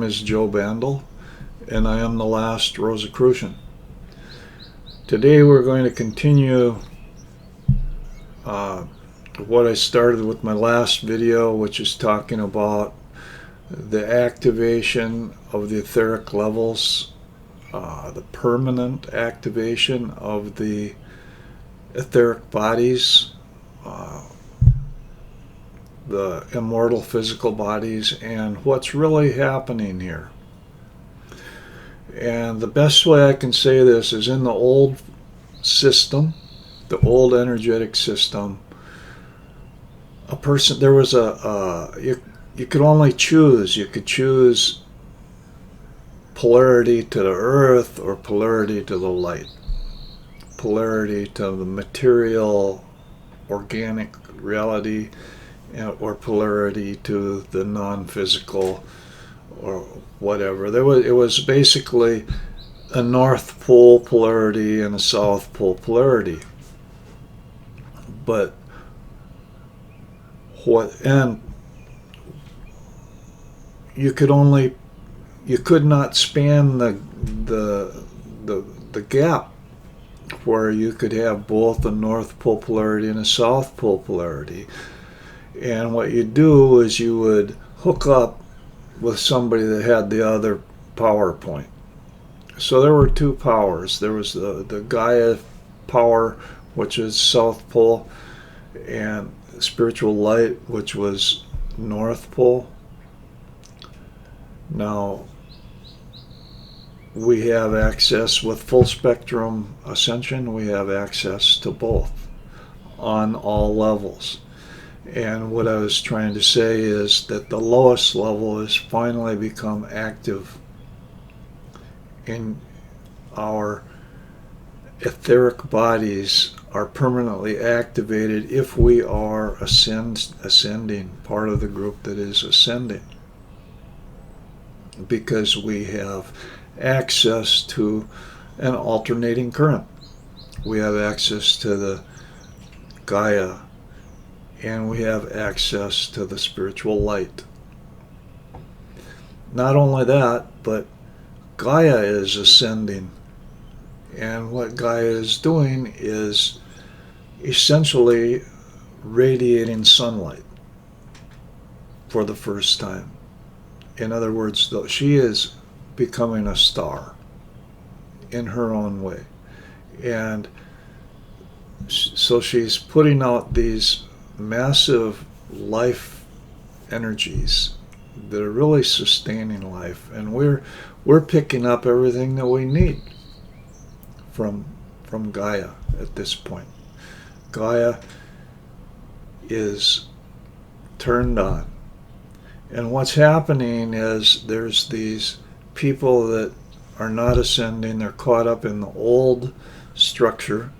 is Joe Bandel, and I am the last Rosicrucian. Today we're going to continue what I started with my last video, which is talking about the activation of the etheric levels, the permanent activation of the etheric bodies, the immortal physical bodies, and what's really happening here. And the best way I can say this is, in the old system, the old energetic system, a person, there was you could only choose. You could choose polarity to the earth or polarity to the light, polarity to the material, organic reality, or polarity to the non-physical or whatever. It was basically a North Pole polarity and a South Pole polarity. But and you could not span the gap where you could have both a North Pole polarity and a South Pole polarity. And what you do is you would hook up with somebody that had the other power point. So there were two powers. There was the Gaia power, which is South Pole, and spiritual light, which was North Pole. Now, we have access with full spectrum Ascension. We have access to both on all levels. And what I was trying to say is that the lowest level has finally become active in our etheric bodies, are permanently activated if we are ascending, part of the group that is ascending, because we have access to an alternating current. We have access to the Gaia, and we have access to the spiritual light. Not only that, but Gaia is ascending, and what Gaia is doing is essentially radiating sunlight for the first time. In other words, she is becoming a star in her own way. And so she's putting out these massive life energies that are really sustaining life, and we're picking up everything that we need from Gaia at this point. Gaia is turned on, and what's happening is there's these people that are not ascending. They're caught up in the old structure,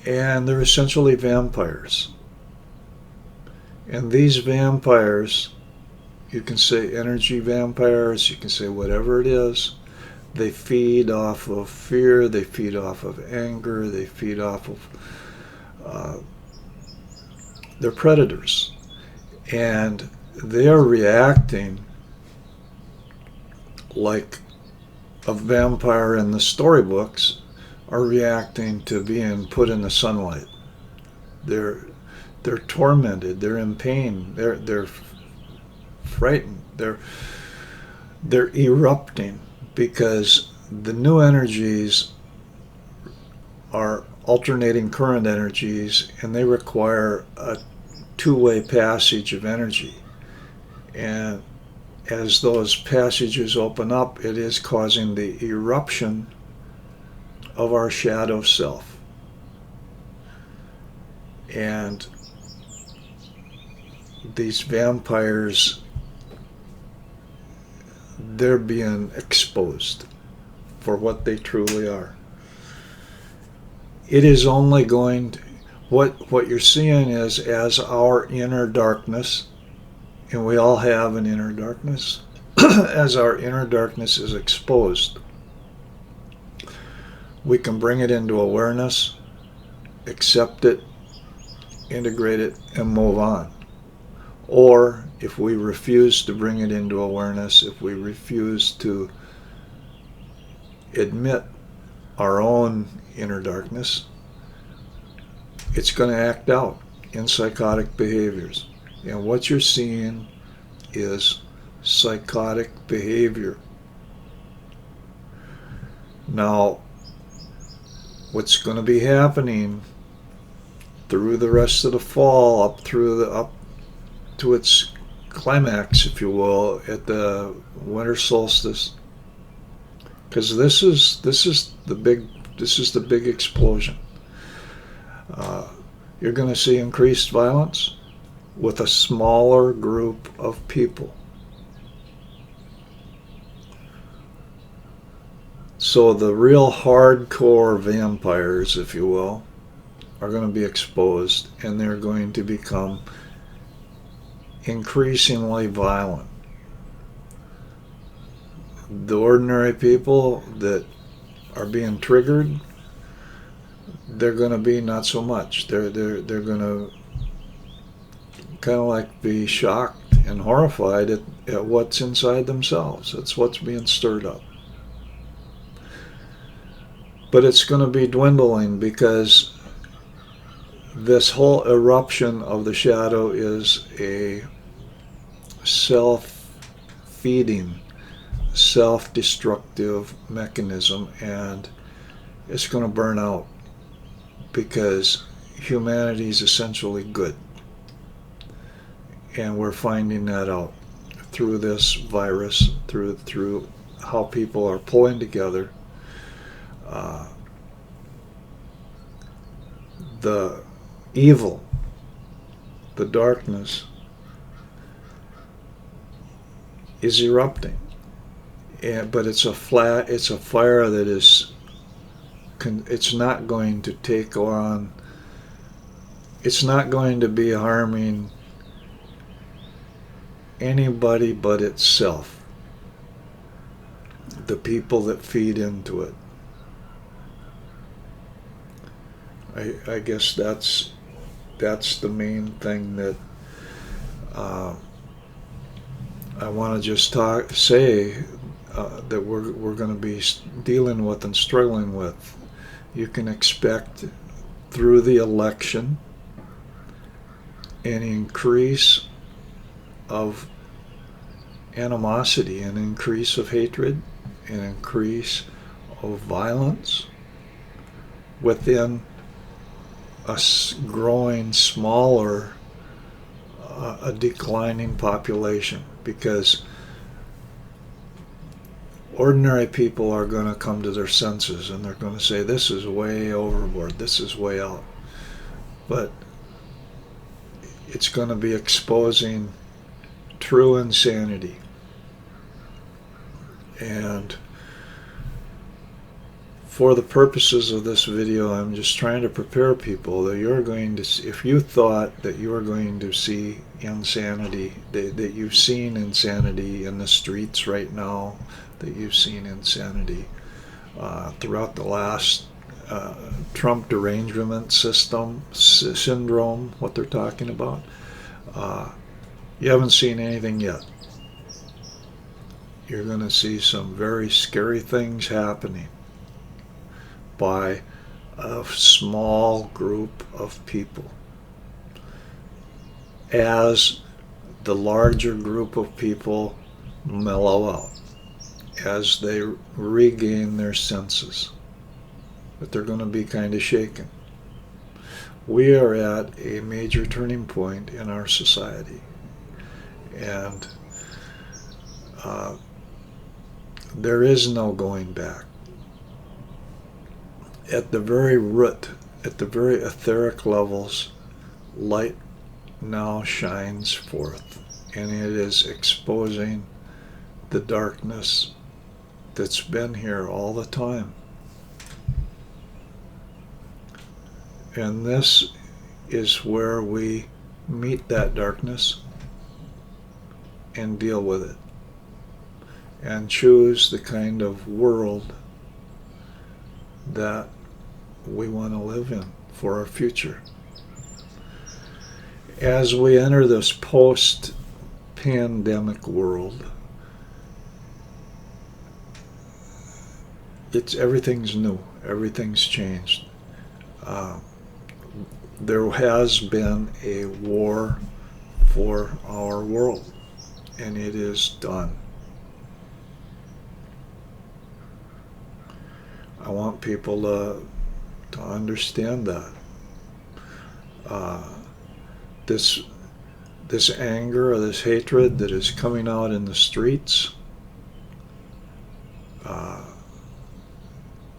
and they're essentially vampires. And these vampires, you can say energy vampires, you can say whatever it is, they feed off of fear, they feed off of anger, they feed off of they're predators. And they are reacting like a vampire in the storybooks are reacting to being put in the sunlight. They're tormented, they're in pain, they're frightened, they're erupting, because the new energies are alternating current energies, and they require a two-way passage of energy. And as those passages open up, it is causing the eruption of our shadow self. And these vampires, they're being exposed for what they truly are. It is only going to, what you're seeing is, as our inner darkness, and we all have an inner darkness, as our inner darkness is exposed, we can bring it into awareness, accept it, integrate it, and move on. Or if we refuse to bring it into awareness, if we refuse to admit our own inner darkness, it's going to act out in psychotic behaviors. And what you're seeing is psychotic behavior. Now, what's going to be happening through the rest of the fall, up to its climax, if you will, at the winter solstice, because this is the big explosion. You're going to see increased violence with a smaller group of people. So the real hardcore vampires, if you will, are going to be exposed, and they're going to become increasingly violent. The ordinary people that are being triggered, they're going to be not so much. They're going to kind of like be shocked and horrified at what's inside themselves. That's what's being stirred up. But it's going to be dwindling, because this whole eruption of the shadow is a self-feeding, self-destructive mechanism, and it's going to burn out, because humanity is essentially good. And we're finding that out through this virus, through how people are pulling together. The evil, the darkness, is erupting, but it's a fire that is. It's not going to take on. It's not going to be harming anybody but itself. The people that feed into it. I guess that's the main thing that I want to just say that we're going to be dealing with and struggling with. You can expect through the election an increase of animosity, an increase of hatred, an increase of violence within a growing smaller, a declining population, because ordinary people are going to come to their senses, and they're going to say, this is way overboard, this is way out. But it's going to be exposing true insanity. And for the purposes of this video, I'm just trying to prepare people that you're going to see, if you thought that you were going to see insanity, that you've seen insanity in the streets right now, that you've seen insanity throughout the last Trump derangement syndrome, what they're talking about, you haven't seen anything yet. You're going to see some very scary things happening by a small group of people, as the larger group of people mellow out, as they regain their senses. But they're going to be kind of shaken. We are at a major turning point in our society, and there is no going back. At the very root, at the very etheric levels, light now shines forth, and it is exposing the darkness that's been here all the time. And this is where we meet that darkness and deal with it, and choose the kind of world that we want to live in for our future. as we enter this post-pandemic world, everything's new, everything's changed. There has been a war for our world, and it is done. I want people to understand that. This anger or this hatred that is coming out in the streets,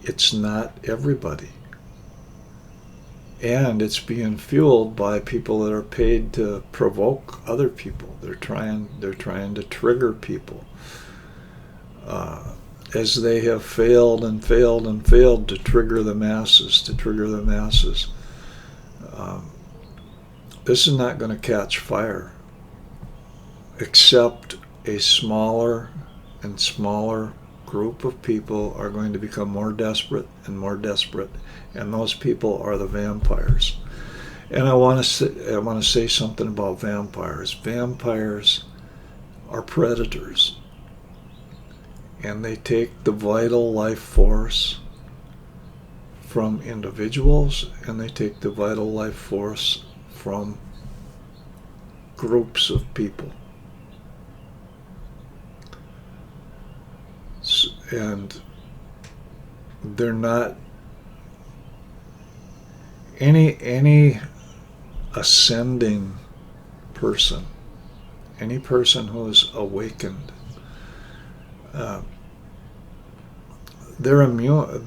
it's not everybody. And it's being fueled by people that are paid to provoke other people. They're trying to trigger people. As they have failed and failed and failed to trigger the masses, this is not going to catch fire, except a smaller and smaller group of people are going to become more desperate and more desperate, and those people are the vampires. And I want to say something about vampires. Vampires are predators, and they take the vital life force from individuals, and they take the vital life force from groups of people. And they're not any ascending person, any person who is awakened. They're immune.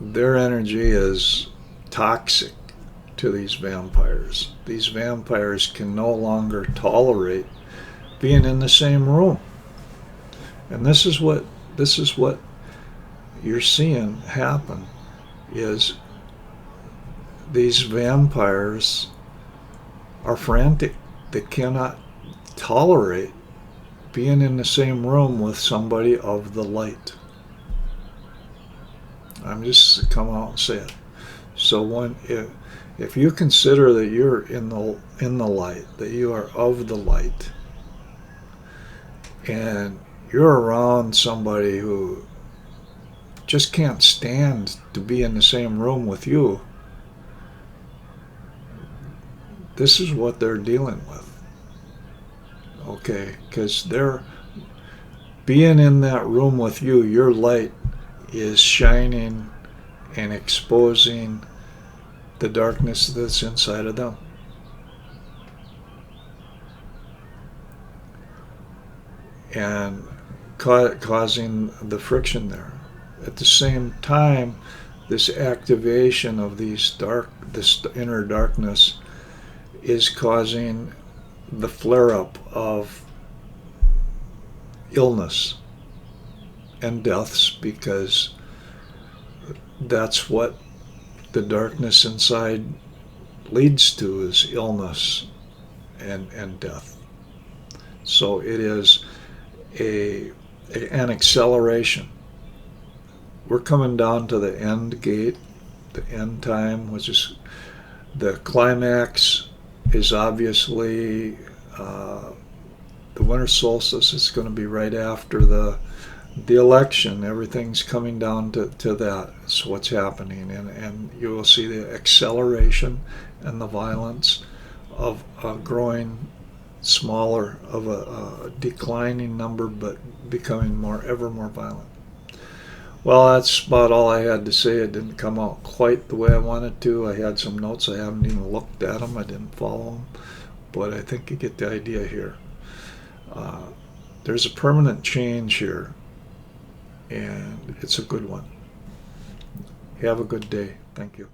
Their energy is toxic to these vampires. These vampires can no longer tolerate being in the same room. And this is what you're seeing happen, is these vampires are frantic. They cannot tolerate being in the same room with somebody of the light. I'm just come out and say it. So if you consider that you're in the light, that you are of the light, and you're around somebody who just can't stand to be in the same room with you, this is what they're dealing with. Okay, because they're being in that room with you, your light is shining and exposing the darkness that's inside of them. And causing the friction there. At the same time, this activation of this inner darkness is causing the flare-up of illness and deaths, because that's what the darkness inside leads to, is illness and death. So it is an acceleration. We're coming down to the end gate, the end time, which is the climax is obviously the winter solstice. Is going to be right after the election. Everything's coming down to that. It's what's happening, and you will see the acceleration and the violence of a growing smaller, of a declining number, but becoming ever more violent. Well, that's about all I had to say. It didn't come out quite the way I wanted to. I had some notes. I haven't even looked at them. I didn't follow them. But I think you get the idea here. There's a permanent change here, and it's a good one. Have a good day. Thank you.